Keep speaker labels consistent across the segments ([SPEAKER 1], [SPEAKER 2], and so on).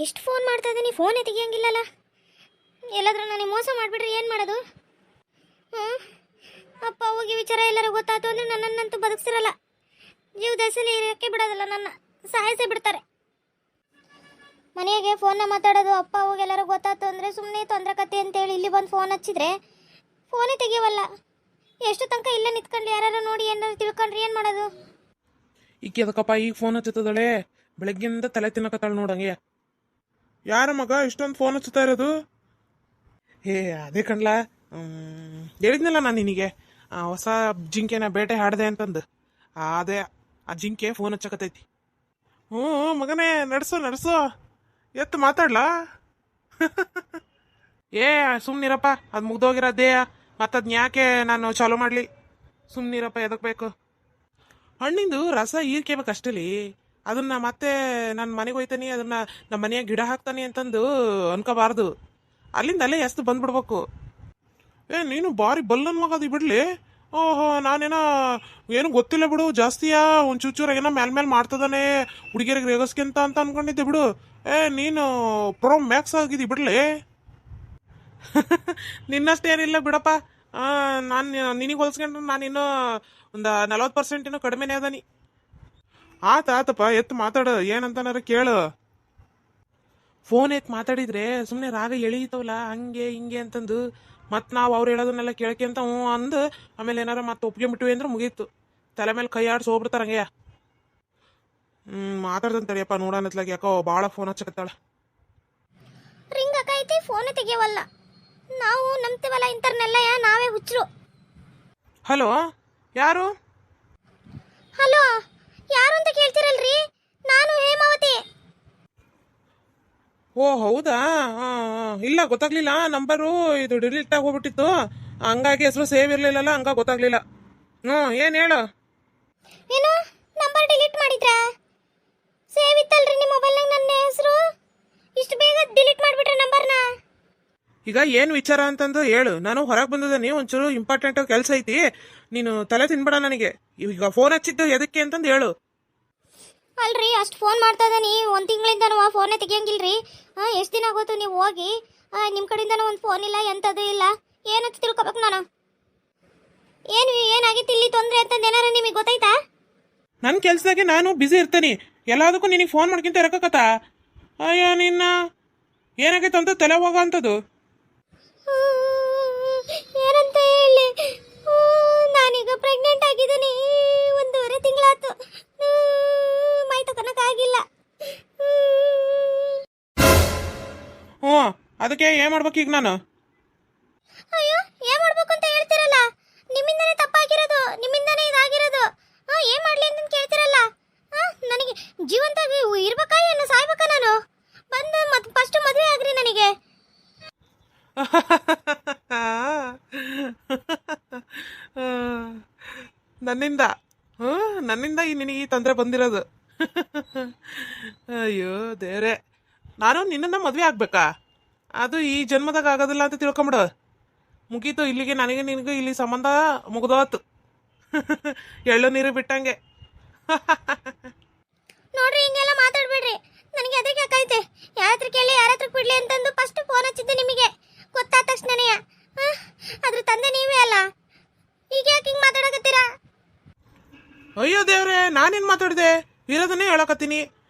[SPEAKER 1] ಎಷ್ಟು ಫೋನ್ ಮಾಡ್ತಾ ಇದ್ದೀನಿ, ಫೋನೇ ತೆಗಿಯಂಗಿಲ್ಲಲ್ಲ. ಎಲ್ಲಾದ್ರೂ ನನಗೆ ಮೋಸ ಮಾಡಿಬಿಟ್ರೆ ಏನು ಮಾಡೋದು? ಹ್ಞೂ, ಅಪ್ಪ ಹೋಗಿ ವಿಚಾರ ಎಲ್ಲರೂ ಗೊತ್ತಾಯ್ತು ಅಂದರೆ ನನ್ನನ್ನಂತೂ ಬದುಕ್ಸಿರಲ್ಲ. ಜೀವದಸಲಿ ಇರೋಕ್ಕೆ ಬಿಡೋದಿಲ್ಲ, ನನ್ನ ಸಾಯಿಸೇ ಬಿಡ್ತಾರೆ. ಮನೆಗೆ ಫೋನ್ನ ಮಾತಾಡೋದು, ಅಪ್ಪ ಹೋಗಿ ಎಲ್ಲರೂ ಗೊತ್ತಾಯ್ತು ಅಂದರೆ ಸುಮ್ಮನೆ ತೊಂದರೆ ಕತೆ ಅಂತೇಳಿ ಇಲ್ಲಿ ಬಂದು ಫೋನ್ ಹಚ್ಚಿದ್ರೆ ಫೋನೇ ತೆಗಿಯವಲ್ಲ. ಎಷ್ಟು ತನಕ ಇಲ್ಲೇ ನಿಂತ್ಕೊಂಡು ಯಾರು ನೋಡಿ ಏನಾರು ತಿಳ್ಕೊಂಡ್ರೆ ಏನು ಮಾಡೋದು?
[SPEAKER 2] ಈಕೆ ಅದಕ್ಕಪ್ಪ ಈಗ ಫೋನ್ ಹಚ್ಚುತ್ತದಳೆ, ಬೆಳಗ್ಗಿಂದ ತಲೆ ತಿನ್ನಕತ್ತಾಳೆ ನೋಡಂಗೆ. ಯಾರ ಮಗ ಇಷ್ಟೊಂದು ಫೋನ್ ಹಚ್ಚುತ್ತಾ ಇರೋದು? ಅದೇ ಕಣ್ಲ, ಹೇಳಿದ್ನಲ್ಲ ನಾನು ನಿನಗೆ ಹೊಸ ಜಿಂಕೆನ ಬೇಟೆ ಹಾಡಿದೆ ಅಂತಂದು. ಅದೇ ಆ ಜಿಂಕೆ ಫೋನ್ ಹಚ್ಚಕತೈತಿ. ಹ್ಞೂ ಮಗನೇ, ನಡ್ಸು ಎತ್ತು ಮಾತಾಡ್ಲಾ? ಸುಮ್ನಿರಪ್ಪ, ಅದು ಮುಗ್ದೋಗಿರೋದೇ, ಮತ್ತದ್ನ ಯಾಕೆ ನಾನು ಚಾಲೂ ಮಾಡಲಿ? ಸುಮ್ನಿರಪ್ಪ, ಎದಕ್ ಬೇಕು? ಹಣ್ಣಿಂದು ರಸ ಹೀರ್ಕೇಬೇಕಷ್ಟಲಿ, ಅದನ್ನ ಮತ್ತೆ ನನ್ನ ಮನೆಗೆ ಹೋಯ್ತಾನೆ, ಅದನ್ನ ನಮ್ಮ ಮನೆಯಾಗ ಗಿಡ ಹಾಕ್ತಾನೆ ಅಂತಂದು ಅನ್ಕೋಬಾರ್ದು. ಅಲ್ಲಿಂದ ಅಲ್ಲೇ ಎಷ್ಟು ಬಂದ್ಬಿಡ್ಬೇಕು. ನೀನು ಬಾರಿ ಬಲ್ಲನ್ ಮಗದು ಬಿಡ್ಲಿ. ಓಹೋ, ನಾನೇನೋ ಏನು ಗೊತ್ತಿಲ್ಲ ಬಿಡು, ಜಾಸ್ತಿಯಾ ಒಂದು ಚೂಚೂರ ಏನೋ ಮೇಲ್ ಮಾಡ್ತದಾನೆ ಹುಡುಗಿಯರಿಗೆ ರೇಗಸ್ಕೆಂತ ಅಂತ ಅನ್ಕೊಂಡಿದ್ದೆ ಬಿಡು. ನೀನು ಪ್ರೋ ಮ್ಯಾಕ್ಸ್ ಆಗಿದ್ದಿ ಬಿಡ್ಲಿ. ನಿನ್ನಷ್ಟೇನಿಲ್ಲ ಬಿಡಪ್ಪ. ನಾನು ನಿನಗೆ ಹೋಲ್ಸ್ಕೊಂಡ್ರೆ ನಾನಿನ್ನೂ ಒಂದು 40% ಏನೋ ಕಡಿಮೆನೇ ಅದನಿ. ಆತಪ್ಪ, ಎತ್ತು ಮಾತಾಡು, ಏನಂತನಾರ ಕೇಳು. ಫೋನ್ ಎತ್ತು ಮಾತಾಡಿದ್ರೆ ಸುಮ್ಮನೆ ರಾಗ ಎಳೀತವಲ್ಲ, ಹಂಗೆ ಹಿಂಗೆ ಅಂತಂದು ಮತ್ತು ನಾವು ಅವ್ರು ಹೇಳೋದನ್ನೆಲ್ಲ ಕೇಳಕ್ಕೆ ಹ್ಞೂ ಅಂದು ಆಮೇಲೆ ಏನಾರ ಮತ್ತೆ ಒಪ್ಪಿಗೆ ಬಿಟ್ವಿ ಅಂದ್ರೆ ಮುಗೀತು. ತಲೆ ಮೇಲೆ ಕೈ ಆಡಿಸಿ ಹೋಗ್ಬಿಡ್ತಾರ ಹಂಗೆಯ. ಮಾತಾಡ್ದಂತ ತಡಿಯಪ್ಪ, ನೋಡೋಣತ್ಲಾಗ ಯಾಕೋ ಭಾಳ ಫೋನ್ ಹಚ್ಚಕತ್ತಾಳ.
[SPEAKER 1] ರಿಂಗ್ ಆಕೈತಿ, ಫೋನೇ ತೆಗಿಯವಲ್ಲ. ನಾವು ನಂಬ್ತೀವಲ್ಲ ಇಂಥರ್ನೆಲ್ಲ, ನಾವೇ ಹುಚ್ಚರು.
[SPEAKER 2] ಹಲೋ, ಯಾರು?
[SPEAKER 1] ಹಲೋ, ಯಾರು ಅಂತ ಕೇಳ್ತಿರಲ್ರಿ? ನಾನು ಹೇಮಾವತಿ.
[SPEAKER 2] ಓ ಹೌದಾ? ಇಲ್ಲ ಗೊತ್ತಾಗ್ಲಿಲ್ಲ, ನಂಬರು ಇದು ಡಿಲೀಟ್ ಆಗೋಗ್ಬಿಟ್ಟಿತ್ತು, ಹಂಗಾಗಿ ಹೆಸರು ಸೇವ್ ಇರಲಿಲ್ಲಲ್ಲ, ಹಂಗಾಗಿ ಗೊತ್ತಾಗ್ಲಿಲ್ಲ. ಏನು ಹೇಳು?
[SPEAKER 1] ಏನು, ನಂಬರ್ ಡಿಲೀಟ್ ಮಾಡಿದ್ರಾ? ಸೇವ್ ಇತ್ತಲ್ರಿ ನಿಮ್ಮ ಮೊಬೈಲ್ನಾಗ ನನ್ನ ಹೆಸರು, ಇಷ್ಟು ಬೇಗ ಡಿಲೀಟ್ ಮಾಡಿಬಿಟ್ರೆ ನಂಬರ್ನ?
[SPEAKER 2] ಈಗ ಏನು ವಿಚಾರ ಅಂತಂದು ಹೇಳು. ನಾನು ಹೊರಗೆ ಬಂದಿದ್ದೀನಿ, ಒಂಚೂರು ಇಂಪಾರ್ಟೆಂಟ್ ಕೆಲಸ ಐತಿ, ನೀನು ತಲೆ ತಿನ್ಬೇಡ ನನಗೆ. ಈಗ ಫೋನ್ ಹಚ್ಚಿದ್ದು ಎದಕ್ಕೆ ಅಂತಂದು ಹೇಳು.
[SPEAKER 1] ಅಲ್ರಿ, ಅಷ್ಟು ಫೋನ್ ಮಾಡ್ತಾ ಇದ್ದಾನೆ, ಒಂದು ತಿಂಗಳಿಂದನೂ ಫೋನೇ ತೆಗಿಯಂಗಿಲ್ರಿ. ಎಷ್ಟು ದಿನ ಆಗೋತು ನೀವು ಹೋಗಿ? ನಿಮ್ಮ ಕಡೆಯಿಂದನೂ ಒಂದು ಫೋನ್ ಇಲ್ಲ, ಎಂಥದ್ದು ಇಲ್ಲ. ಏನಂತ ತಿಳ್ಕೊಬೇಕು ನಾನು? ಏನಾಗಿತ್ತು ಇಲ್ಲಿ ತೊಂದರೆ ಅಂತಂದು ಏನಾರ ನಿಮಗೆ ಗೊತ್ತಾಯ್ತಾ?
[SPEAKER 2] ನನ್ನ ಕೆಲಸದಾಗೆ ನಾನು ಬ್ಯುಸಿ ಇರ್ತೀನಿ, ಎಲ್ಲದಕ್ಕೂ ನಿನಗೆ ಫೋನ್ ಮಾಡ್ಕೊಂತ ಇರಕತ್ತ. ಅಯ್ಯೋ ನಿನ್ನ, ಏನಾಗೈತೆ ಅಂತ ತಲೆ ಹೋಗ ಅಂತದ್ದು.
[SPEAKER 1] ಏನಂತ ಹೇಳಿ? ನಾನೀಗ ಪ್ರೆಗ್ನೆಂಟ್ ಆಗಿದ್ದೀನಿ, 1.5 ತಿಂಗಳಾಯ್ತು. ಮೈ ತಗೊಳಕ್ಕಾಗಿಲ್ಲ.
[SPEAKER 2] ಅದಕ್ಕೆ ಏನು ಮಾಡ್ಬೇಕು ಈಗ ನಾನು?
[SPEAKER 1] ಅಯ್ಯೋ, ಏನ್ ಮಾಡ್ಬೇಕು ಅಂತ ಹೇಳ್ತಿರಲ್ಲ? ನಿಮ್ಮಿಂದನೇ ತಪ್ಪಾಗಿರೋದು, ನಿಮ್ಮಿಂದನೇ ಇದಾಗಿರೋದು. ಏನ್ ಮಾಡ್ಲಿ ಅಂತ ಕೇಳ್ತಿರಲ್ಲ? ನನಗೆ ಜೀವಂತಾಗಿ ಇರ್ಬೇಕಾ ಏನು ಸಾಯ್ಬೇಕಾ ನಾನು? ಬಂದು ಮತ್ತೆ ಫಸ್ಟ್ ಮದುವೆ ಆಗ್ರಿ ನನಗೆ.
[SPEAKER 2] ನನ್ನಿಂದ ನಿನಗೆ ಈ ತೊಂದರೆ ಬಂದಿರೋದು. ಅಯ್ಯೋ ದೇವ್ರೆ, ನಾನು ನಿನ್ನನ್ನು ಮದುವೆ ಆಗ್ಬೇಕಾ? ಅದು ಈ ಜನ್ಮದಾಗ ಆಗೋದಿಲ್ಲ ಅಂತ ತಿಳ್ಕೊಂಬಿಡು. ಮುಗೀತು ಇಲ್ಲಿಗೆ, ನನಗೆ ನಿನಗೂ ಇಲ್ಲಿ ಸಂಬಂಧ ಮುಗ್ದೋತು. ಎಳ್ಳು ನೀರು ಬಿಟ್ಟಂಗೆ.
[SPEAKER 1] ನೋಡ್ರಿ, ಹಿಂಗೆಲ್ಲ ಮಾತಾಡ್ಬೇಡ್ರಿ, ನನಗೆ ಅದಕ್ಕೆ ಯಾಕೈತೆ. ಯಾರತ್ರ ಕೇಳಿ ಯಾರತ್ರ ಬಿಡ್ಲಿ ಅಂತಂದು ಫಸ್ಟ್ ಫೋನ್ ಹಚ್ಚಿದ್ದೆ ನಿಮಗೆ, ಗೊತ್ತಾದ ತಕ್ಷಣನೇ. ಅದ್ರ ತಂದೆ ನೀವೇ ಅಲ್ಲ, ಈಗ ಯಾಕೆ ಹಿಂಗೆ ಮಾತಾಡಕತ್ತೀರಾ?
[SPEAKER 2] ಅಯ್ಯೋ ದೇವ್ರೆ, ನಾನೇನು ಮಾತಾಡಿದೆ? ಇರೋದನ್ನೇ ಹೇಳಕತ್ತೀನಿ.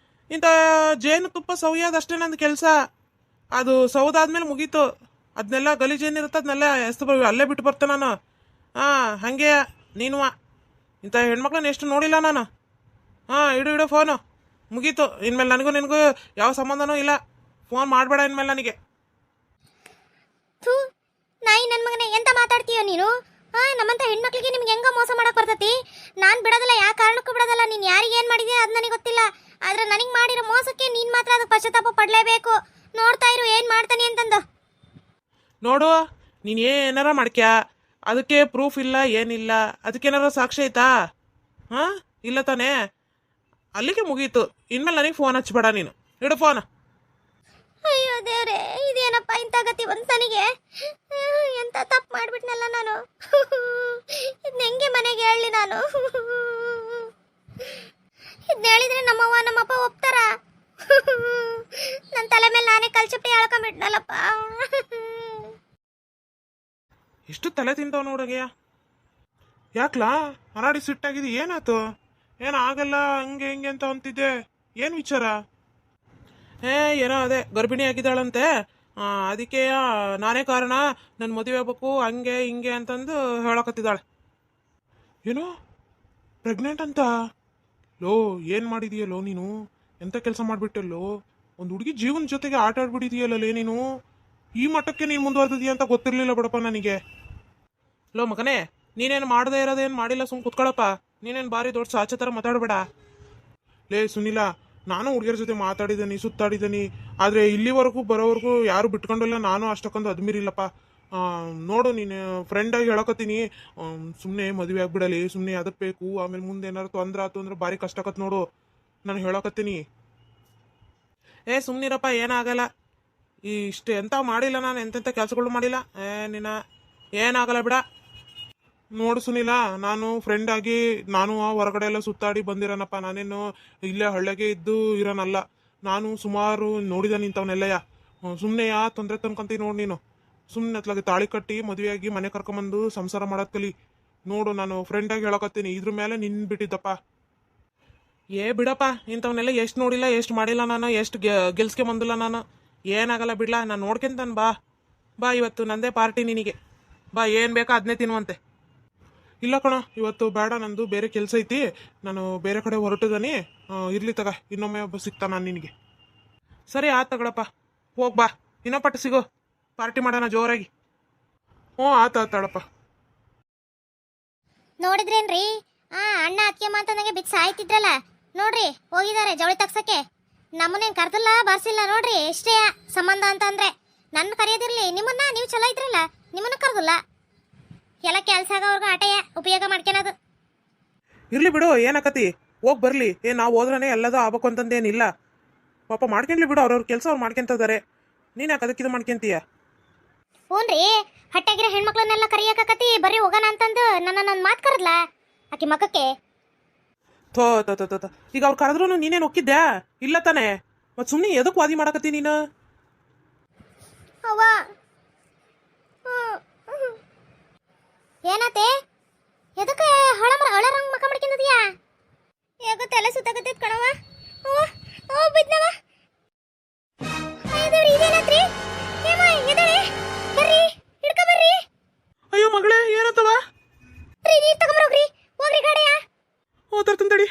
[SPEAKER 2] ಇಂಥ ಜೇನು ತುಪ್ಪ ಸವಿಯೋದಷ್ಟೇ ನಂದು ಕೆಲಸ. ಅದು ಸೌದಾದ್ಮೇಲೆ ಮುಗೀತು. ಅದನ್ನೆಲ್ಲ ಗಲೀಜೇನಿರುತ್ತೆ ಅದನ್ನೆಲ್ಲ ಅಲ್ಲೇ ಬಿಟ್ಟು ಬರ್ತೆ ನಾನು. ಹಾಗೆ ನೀನು ಇಂಥ ಹೆಣ್ಮಕ್ಳನ್ನ ಎಷ್ಟು ನೋಡಿಲ್ಲ ನಾನು. ಇಡು ಫೋನು, ಮುಗೀತು. ಇನ್ಮೇಲೆ ನನಗೂ ನಿನಗೂ ಯಾವ ಸಂಬಂಧನೂ ಇಲ್ಲ. ಫೋನ್ ಮಾಡಬೇಡ ಇನ್ಮೇಲೆ ನನಗೆ.
[SPEAKER 1] ನಾಯಿ ನನ್ನ ಮಗನೇ, ಎಂತ ಮಾತಾಡ್ತೀಯೋ ನೀನು? ನಮ್ಮಂತ ಹೆಣ್ಮಕ್ಳಿಗೆ ನಿಮ್ಗೆ ಹೆಂಗ ಮೋಸ ಮಾಡಕ್ ಬರ್ತತಿ? ನಾನು ಬಿಡೋದಿಲ್ಲ, ಯಾವ ಕಾರಣಕ್ಕೂ ಬಿಡೋದಿಲ್ಲ. ನೀನು ಯಾರಿಗೆ ಏನು ಮಾಡಿದೆ ಅದು ನನಗೆ ಗೊತ್ತಿಲ್ಲ, ಆದ್ರೆ ನನಗೆ ಮಾಡಿರೋ ಮೋಸಕ್ಕೆ ನೀನು ಮಾತ್ರ ಅದಕ್ಕೆ ಪಶ್ಚಾತ್ತಾಪ ಪಡಲೇಬೇಕು. ನೋಡ್ತಾ ಇರು ಏನು ಮಾಡ್ತಾನೆ ಅಂತಂದು.
[SPEAKER 2] ನೋಡು, ನೀನು ಏನಾರ ಮಾಡ್ಕ್ಯಾ, ಅದಕ್ಕೆ ಪ್ರೂಫ್ ಇಲ್ಲ, ಏನಿಲ್ಲ. ಅದಕ್ಕೇನಾರ ಸಾಕ್ಷಿ ಐತಾ? ಇಲ್ಲ ತಾನೇ? ಅಲ್ಲಿಗೆ ಮುಗೀತು. ಇನ್ಮೇಲೆ ನನಗೆ ಫೋನ್ ಹಚ್ಚಬೇಡ ನೀನು. ಇಡು ಫೋನ್.
[SPEAKER 1] ಅಯ್ಯೋ ದೇವ್ರೆ, ಇದೇನಪ್ಪ ಇಂಥ ಗತಿ ಬಂತು ನನಗೆ? ಎಂತ ತಪ್ಪು ಮಾಡಿಬಿಟ್ನಲ್ಲ ನಾನು. ಇದನ್ನ ಹೆಂಗೆ ಮನೆಗೆ ಹೇಳಲಿ ನಾನು? ಇದನ್ನ ಹೇಳಿದ್ರೆ ನಮ್ಮವ್ವ ನಮ್ಮಪ್ಪ ಒಪ್ತಾರ? ನನ್ನ ತಲೆ ಮೇಲೆ ನಾನೇ ಕಲ್ಚುಪ್ಟಿ ಹೇಳ್ಕೊಂಡ್ಬಿಟ್ನಲ್ಲಪ್ಪ.
[SPEAKER 2] ಎಷ್ಟು ತಲೆ ತಿಂತಾವ ನೋಡಗೆಯ. ಯಾಕ್ಲಾ ಹರಾಡಿ ಸಿಟ್ಟಾಗಿದ್ದು ಏನಾಯ್ತು? ಏನು ಆಗಲ್ಲ ಹಂಗೆ ಹಿಂಗೆ ಅಂತ ಅಂತಿದ್ದೆ, ಏನು ವಿಚಾರ? ಏನೋ ಅದೇ ಗರ್ಭಿಣಿ ಆಗಿದ್ದಾಳಂತೆ, ಅದಕ್ಕೆ ನಾನೇ ಕಾರಣ, ನನ್ನ ಮದುವೆ ಆಗ್ಬೇಕು ಹಂಗೆ ಹಿಂಗೆ ಅಂತಂದು ಹೇಳಕತ್ತಿದ್ದಾಳೆ. ಏನೋ ಪ್ರೆಗ್ನೆಂಟ್ ಅಂತ? ಲೋ ಏನು ಮಾಡಿದೀಯಲ್ಲೋ ನೀನು? ಎಂಥ ಕೆಲಸ ಮಾಡಿಬಿಟ್ಟಲ್ಲೋ? ಒಂದು ಹುಡುಗಿ ಜೀವನ ಜೊತೆಗೆ ಆಟ ಆಡ್ಬಿಟ್ಟಿದೀಯಲ್ಲೇ ನೀನು. ಈ ಮಟ್ಟಕ್ಕೆ ನೀನು ಮುಂದುವರೆದಿದೀಯ ಅಂತ ಗೊತ್ತಿರಲಿಲ್ಲ ಬಿಡಪ್ಪ ನನಗೆ. ಲೋ ಮಗನೇ, ನೀನೇನು ಮಾಡದೇ ಇರೋದೇನು ಮಾಡಿಲ್ಲ, ಸುಮ್ ಕುತ್ಕೊಳಪ್ಪ. ನೀನೇನು ಭಾರಿ ದೊಡ್ಡ ಸಾಚೆ ಥರ ಮಾತಾಡಬೇಡ. ಲೇ ಸುನಿಲ, ನಾನು ಹುಡುಗಿಯರ ಜೊತೆ ಮಾತಾಡಿದ್ದೀನಿ, ಸುತ್ತಾಡಿದ್ದೀನಿ, ಆದರೆ ಇಲ್ಲಿವರೆಗೂ ಬರೋವರೆಗೂ ಯಾರು ಬಿಟ್ಕೊಂಡಿಲ್ಲ. ನಾನು ಅಷ್ಟಕ್ಕೊಂದು ಅದ್ಮೀರಿಲ್ಲಪ್ಪ. ನೋಡು, ನೀನು ಫ್ರೆಂಡಾಗಿ ಹೇಳಕತ್ತೀನಿ, ಸುಮ್ಮನೆ ಮದುವೆ ಆಗ್ಬಿಡಲಿ, ಸುಮ್ಮನೆ ಅದಕ್ಕೆ ಬೇಕು, ಆಮೇಲೆ ಮುಂದೆ ಏನಾರು ತೊಂದರೆ ಆಯ್ತು ಅಂದ್ರೆ ಭಾರಿ ಕಷ್ಟ ಆಕತ್ ನೋಡು. ನಾನು ಹೇಳಕತ್ತೀನಿ. ಸುಮ್ಮನಿರಪ್ಪ, ಏನಾಗಲ್ಲ. ಇಷ್ಟು ಎಂಥ ಮಾಡಿಲ್ಲ ನಾನು, ಎಂತೆಂಥ ಕೆಲಸಗಳು ಮಾಡಿಲ್ಲ. ನಿನ್ನ ಏನಾಗಲ್ಲ ಬಿಡ. ನೋಡು ಸುನಿಲ, ನಾನು ಫ್ರೆಂಡ್ ಆಗಿ ನಾನು ಹೊರಗಡೆ ಎಲ್ಲ ಸುತ್ತಾಡಿ ಬಂದಿರೋನಪ್ಪ. ನಾನೇನು ಇಲ್ಲೇ ಹಳ್ಳಿಗೆ ಇದ್ದು ಇರೋನಲ್ಲ. ನಾನು ಸುಮಾರು ನೋಡಿದ ನಿಂತವನ್ನೆಲ್ಲಯ್ಯ. ಸುಮ್ಮನೆ ತೊಂದರೆ ತಂದ್ಕೊಂತೀನಿ ನೋಡು ನೀನು. ಸುಮ್ಮನೆ ಅತ್ಲಾಗೆ ತಾಳಿ ಕಟ್ಟಿ ಮದುವೆಯಾಗಿ ಮನೆ ಕರ್ಕೊಂಬಂದು ಸಂಸಾರ ಮಾಡೋದ್ ಕಲಿ. ನೋಡು, ನಾನು ಫ್ರೆಂಡಾಗಿ ಹೇಳಕತ್ತೀನಿ, ಇದ್ರ ಮೇಲೆ ನಿನ್ ಬಿಟ್ಟಿದ್ದಪ್ಪ. ಬಿಡಪ್ಪ, ಇಂಥವನ್ನೆಲ್ಲ ಎಷ್ಟು ನೋಡಿಲ್ಲ, ಎಷ್ಟು ಮಾಡಿಲ್ಲ ನಾನು, ಎಷ್ಟು ಗೆಲ್ಸ್ಕೆ ಬಂದಿಲ್ಲ ನಾನು. ಏನಾಗಲ್ಲ ಬಿಡ್ಲಾ, ನಾನು ನೋಡ್ಕೊಂತಾನೆ. ಬಾ ಇವತ್ತು ನಂದೇ ಪಾರ್ಟಿ ನಿನಗೆ. ಬಾ, ಏನು ಬೇಕಾ ಅದನ್ನೇ ತಿನ್ನುವಂತೆ. ಇಲ್ಲ ಕಣ, ಇವತ್ತು ಬೇಡ, ನಂದು ಬೇರೆ ಕೆಲಸ ಐತಿ, ನಾನು ಬೇರೆ ಕಡೆ ಹೊರಟಿದ್ದಾನೆ. ಇರ್ಲಿ ತಗ, ಇನ್ನೊಮ್ಮೆ ಒಬ್ಬ ಸಿಗ್ತಾ ನಾನು ನಿನಗೆ. ಸರಿ ಆಯ್ತು ತಗೊಳಪ್ಪ, ಹೋಗ್ಬಾ, ಇನ್ನೊಪ್ಪಟ್ಟು ಸಿಗೋ, ಪಾರ್ಟಿ ಮಾಡೋಣ ಜೋರಾಗಿ. ಆತಾಳಪ್ಪ.
[SPEAKER 1] ನೋಡಿದ್ರೇನ್ರಿ, ಅಣ್ಣ ಅತ್ತಿಗೆ ಮಾತಂದಂಗೆ ಬಿದ್ದು ಸಾಯ್ತಿದ್ರಲ್ಲ, ನೋಡ್ರಿ ಹೋಗಿದ್ದಾರೆ ಜವಳಿ ತಗ್ಸಕ್ಕೆ. ನಮ್ಮನ್ನೇನು ಕರ್ದಿಲ್ಲ ಬರ್ಸಿಲ್ಲ ನೋಡ್ರಿ. ಎಷ್ಟೇ ಸಂಬಂಧ ಅಂತಂದ್ರೆ ನನ್ನ ಕರೆಯೋದಿರ್ಲಿ, ನಿಮ್ಮನ್ನ ನೀವು ಚಲೋ ಇದ್ರಲ್ಲ, ನಿಮ್ಮನ್ನ ಕರ್ದಿಲ್ಲ. ಎಲ್ಲ ಕೆಲಸ ಆಗೋರ್ಗು ಆಟೆಯ ಉಪಯೋಗ ಮಾಡ್ಕೊಳೋದು.
[SPEAKER 2] ಇರ್ಲಿ ಬಿಡು, ಏನಾಕತಿ, ಹೋಗಿ ಬರ್ಲಿ. ನಾವು ಹೋದ್ರೇ ಎಲ್ಲದೂ ಆಗ್ಬೇಕು ಅಂತಂದೇನಿಲ್ಲ. ಪಾಪ ಮಾಡ್ಕೊಂಡ್ಲಿ ಬಿಡು, ಅವ್ರವ್ರ ಕೆಲಸ ಅವ್ರು ಮಾಡ್ಕೊಂತಿದ್ದಾರೆ. ನೀನು ಯಾಕೆ ಅದಕ್ಕಿದು ಮಾಡ್ಕೊಂತೀಯ?
[SPEAKER 1] ಹ್ಞೂನ್ರಿ, ಹಟ್ಟಾಗಿರೋ ಹೆಣ್ಮಕ್ಳನ್ನೆಲ್ಲ ಕರಿಯಕತ್ತಿ ಬರ್ರಿ ಹೋಗೋಣ ಅಂತಂದು ನನ್ನ ಮಾತು ಕರೆದ್ಲ ಆಕಿ ಮಕ್ಕಕ್ಕೆ.
[SPEAKER 2] ಥೋ, ಈಗ ಅವ್ರು ಕರೆದ್ರು ನೀನೇನು ಒಕ್ಕಿದ್ಯಾ? ಇಲ್ಲ ತಾನೆ, ಮತ್ತು ಸುಮ್ಮನೆ ಎದಕ್ಕೆ ವಾದಿ ಮಾಡಕತ್ತಿ ನೀನು?
[SPEAKER 1] ಅವ್ವ, ಏನತ್ತೆ? ಎದಕ್ಕೆ ಹಳರಂಗ್ ಮಕ್ಕ ಮಾಡ್ಕೊಂಡಿದ್ಯಾ? ಯಾಕೋ ತಲೆ ಸುತ್ತಾಕತ್ತೈತ್ ಕಣವ. ಬಿದ್ನವ. ಇದೇನತ್ರಿ? ಎದಳೆ ಬರ್ರಿ, ಹಿಡ್ಕ ಬರ್ರಿ.
[SPEAKER 2] ಅಯ್ಯೋ ಮಗಳೇ, ಏನತ್ತವ?
[SPEAKER 1] ನೀರ್ ತಗೊಂಬರೋಗ್ರಿ, ಹೋಗ್ರಿ ಗಾಡಿಯ.
[SPEAKER 2] ತರ್ತಂತಡಿ.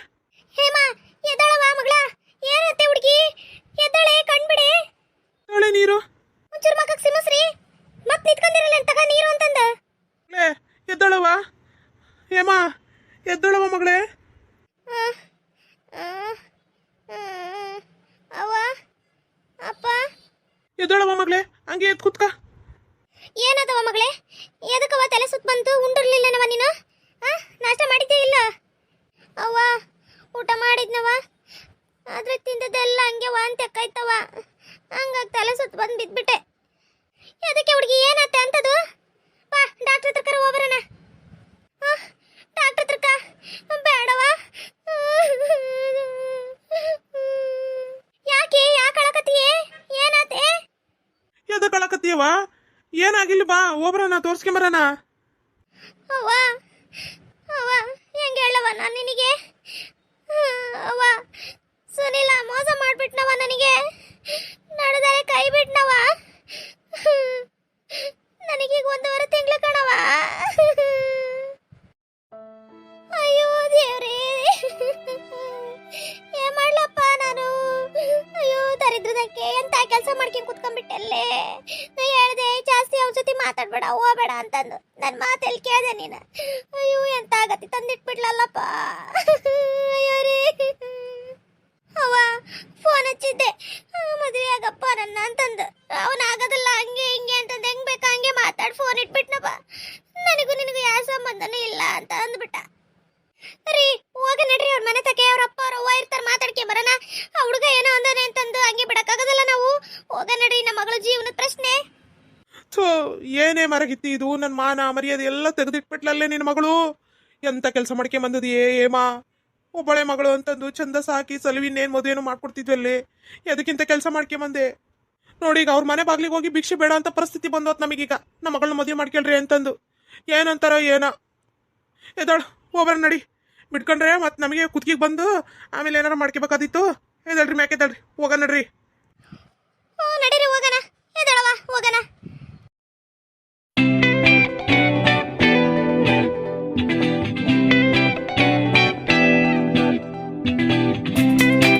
[SPEAKER 1] ಹೇಮ, ಎದಳವ ಮಗಳ? ಏನತ್ತೆ ಹುಡುಗಿ? ಎದಳೆ, ಕಣ್ಬಿಡಿ.
[SPEAKER 2] ಒಳ್ಳೆ ನೀರು
[SPEAKER 1] ಒಂಚೂರು ಮಕ್ಕಕ್ಕೆ ಸಿಮಸ್ರಿ, ಮತ್ ನಿಂತ್ಕೊಂಡಿರಲ್ಲ ತಗ ನೀರು ಅಂತಂದ.
[SPEAKER 2] ಎದ್ದಳವ ಹೇಮ, ಎದ್ದಳವ ಮಗಳೇ.
[SPEAKER 1] ಅವ್ವ, ಅಪ್ಪ,
[SPEAKER 2] ಎದ್ದಳವ ಮಗಳೇ, ಹಂಗೆ ಎದ್ದು ಕುತ್ಕ.
[SPEAKER 1] ಏನದವ ಮಗಳೇ? ಎದಕ್ಕವ ತಲೆ ಸುತ್ತ ಬಂತು? ಉಂಡಿರ್ಲಿಲ್ಲನವ ನೀನು? ನಾಷ್ಟ ಮಾಡಿದ್ದೇ ಇಲ್ಲ? ಅವ್ವ, ಊಟ ಮಾಡಿದ್ನವ, ಆದ್ರೆ ತಿಂದದೆಲ್ಲ ಹಂಗೆ ವಾಂತಿ ಅಕ್ಕಾಯ್ತವ. ಹಂಗಾಗಿ ತಲೆ ಸುತ್ತ ಬಂದು ಬಿದ್ಬಿಟ್ಟೆ. ಅದಕ್ಕೆ ಹುಡುಗಿ ಏನಾತ್ತೆ ಅಂತದು? ಬಾ, ಡಾಕ್ಟರ್ ಹತ್ರ ಕರ ಹೋಗ್ಬರೋಣ. ಡಾಕ್ಟರ್ ಹತ್ರಕ್ಕ ಬೇಡವ? ಯಾಕೆ ಅಳಕತ್ತೀಯೇ? ಏನಾತೆ?
[SPEAKER 2] ಎದಕ್ಕೆ ಅಳಕತ್ತೀಯವ? ಏನಾಗಿಲ್ಲ, ಬಾ ಹೋಗ್ಬರೋಣ, ತೋರ್ಸ್ಕೊಂಬರೋಣ.
[SPEAKER 1] ಅವ್ವ, ಹೆಂಗೆ ಹೇಳವ ನಾನು ನಿನಗೆ? ಅವ್ವ, ಸುನಿಲ ಮೋಸ ಮಾಡ್ಬಿಟ್ನವ ನನಗೆ. ನಡೆದರೆ ಕೈ ಬಿಟ್ನವ. ನನಗೀಗ 1.5 ತಿಂಗಳು ಕಣವ. ಅಯ್ಯೋ ದೇವ್ರೇ, ಏನ್ ಮಾಡ್ಲಪ್ಪ ನಾನು? ಅಯ್ಯೋ ದರಿದ್ರದಕ್ಕೆ ಎಂತ ಕೆಲಸ ಮಾಡ್ಕೊಂಡು ಕುತ್ಕೊಂಡ್ಬಿಟ್ಟಲ್ಲೇ. ನಾ ಹೇಳ್ದೆ ಜಾಸ್ತಿ ಅವ್ರ ಜೊತೆ ಮಾತಾಡ್ಬೇಡ, ಹೋಗ್ಬೇಡ ಅಂತಂದು. ನನ್ನ ಮಾತೆಲ್ಲಿ ಕೇಳ್ದೆ ನೀನು? ಅಯ್ಯೋ ಎಂತ ಆಗತಿ ತಂದಿಟ್ಬಿಡ್ಲಲ್ಲಪ್ಪ. ಅಯ್ಯೋ ರೀ. ಅವ್ವ, ಫೋನ್ ಹಚ್ಚಿದ್ದೆ, ಮದುವೆ ಆಗಪ್ಪ ನನ್ನ ಅಂತಂದು. ಅವನಾಗೋದಿಲ್ಲ, ಹಂಗೆ ಹಿಂಗೆ ಅಂತಂದು ಹೆಂಗ್ ಬೇಕಾ ಹಂಗೆ ಮಾತಾಡಿ ಫೋನ್ ಇಟ್ಬಿಟ್ನಪ್ಪ. ನನಗೂ ನಿನಗೂ ಯಾವ ಸಂಬಂಧನೂ ಇಲ್ಲ ಅಂತ ಅಂದ್ಬಿಟ್ಟ. ರೀ, ಹೋಗ ನಡ್ರಿ, ಅವ್ರ ಮನೆ ತಕ್ಕೆ ಅವ್ರ ಅಪ್ಪ ಅವ್ರ ಅವ್ವ ಇರ್ತಾರ, ಮಾತಾಡ್ಕೆ ಬರೋಣ. ಆ ಹುಡುಗ ಏನೋ ಅಂದಾನೆ ಅಂತಂದು ಹಂಗೆ ಬಿಡಕ್ಕಾಗೋದಿಲ್ಲ ನಾವು. ಹೋಗ ನಡ್ರಿ, ನಮ್ಮ ಮಗಳ ಜೀವನದ ಪ್ರಶ್ನೆ.
[SPEAKER 2] ಏನೇ ಮರಗಿತ್ತಿ ಇದು? ನನ್ನ ಮಾನ ಮರ್ಯಾದೆ ಎಲ್ಲ ತೆಗೆದಿಟ್ಬಿಟ್ಲಲ್ಲೇ ನಿನ್ನ ಮಗಳು. ಎಂತ ಕೆಲಸ ಮಾಡ್ಕೊಂಡ್ ಬಂದದಿಯೇ ಏಮಾ? ಒಬ್ಬಳೆ ಮಗಳು ಅಂತಂದು ಚಂದ ಸಾಕಿ ಸಲುವಿನೇನ್ ಮದುವೆನೂ ಮಾಡ್ಕೊಡ್ತಿದ್ವಲ್ಲಿ ಅದಕ್ಕಿಂತ ಕೆಲಸ ಮಾಡ್ಕೊಂಬಂದೆ ನೋಡಿ ಈಗ ಅವ್ರ ಮನೆ ಬಾಗ್ಲಿಗೆ ಹೋಗಿ ಭಿಕ್ಷೆ ಬೇಡ ಅಂತ ಪರಿಸ್ಥಿತಿ ಬಂದೋತ್ ನಮಗೀಗ ನಮ್ಮ ಮಗಳನ್ನ ಮದುವೆ ಮಾಡ್ಕೊಳ್ರಿ ಅಂತಂದು ಏನಂತಾರೋ ಏನೋ ಎದಾಳು ಹೋಗ್ಬರ ನಡಿ ಬಿಟ್ಕೊಂಡ್ರೆ ಮತ್ತೆ ನಮಗೆ ಕುತ್ತಿಗೆ ಬಂದು ಆಮೇಲೆ ಏನಾರು ಮಾಡ್ಕೋಬೇಕಾದಿತ್ತು ಎದಳ್ರಿ ಮ್ಯಾಕೆ ಎದಳ್ರಿ ಹೋಗ ನಡ್ರಿ
[SPEAKER 1] ನಡೀರಿ ಹೋಗೋಣ ಎದಳವ ಹೋಗೋಣ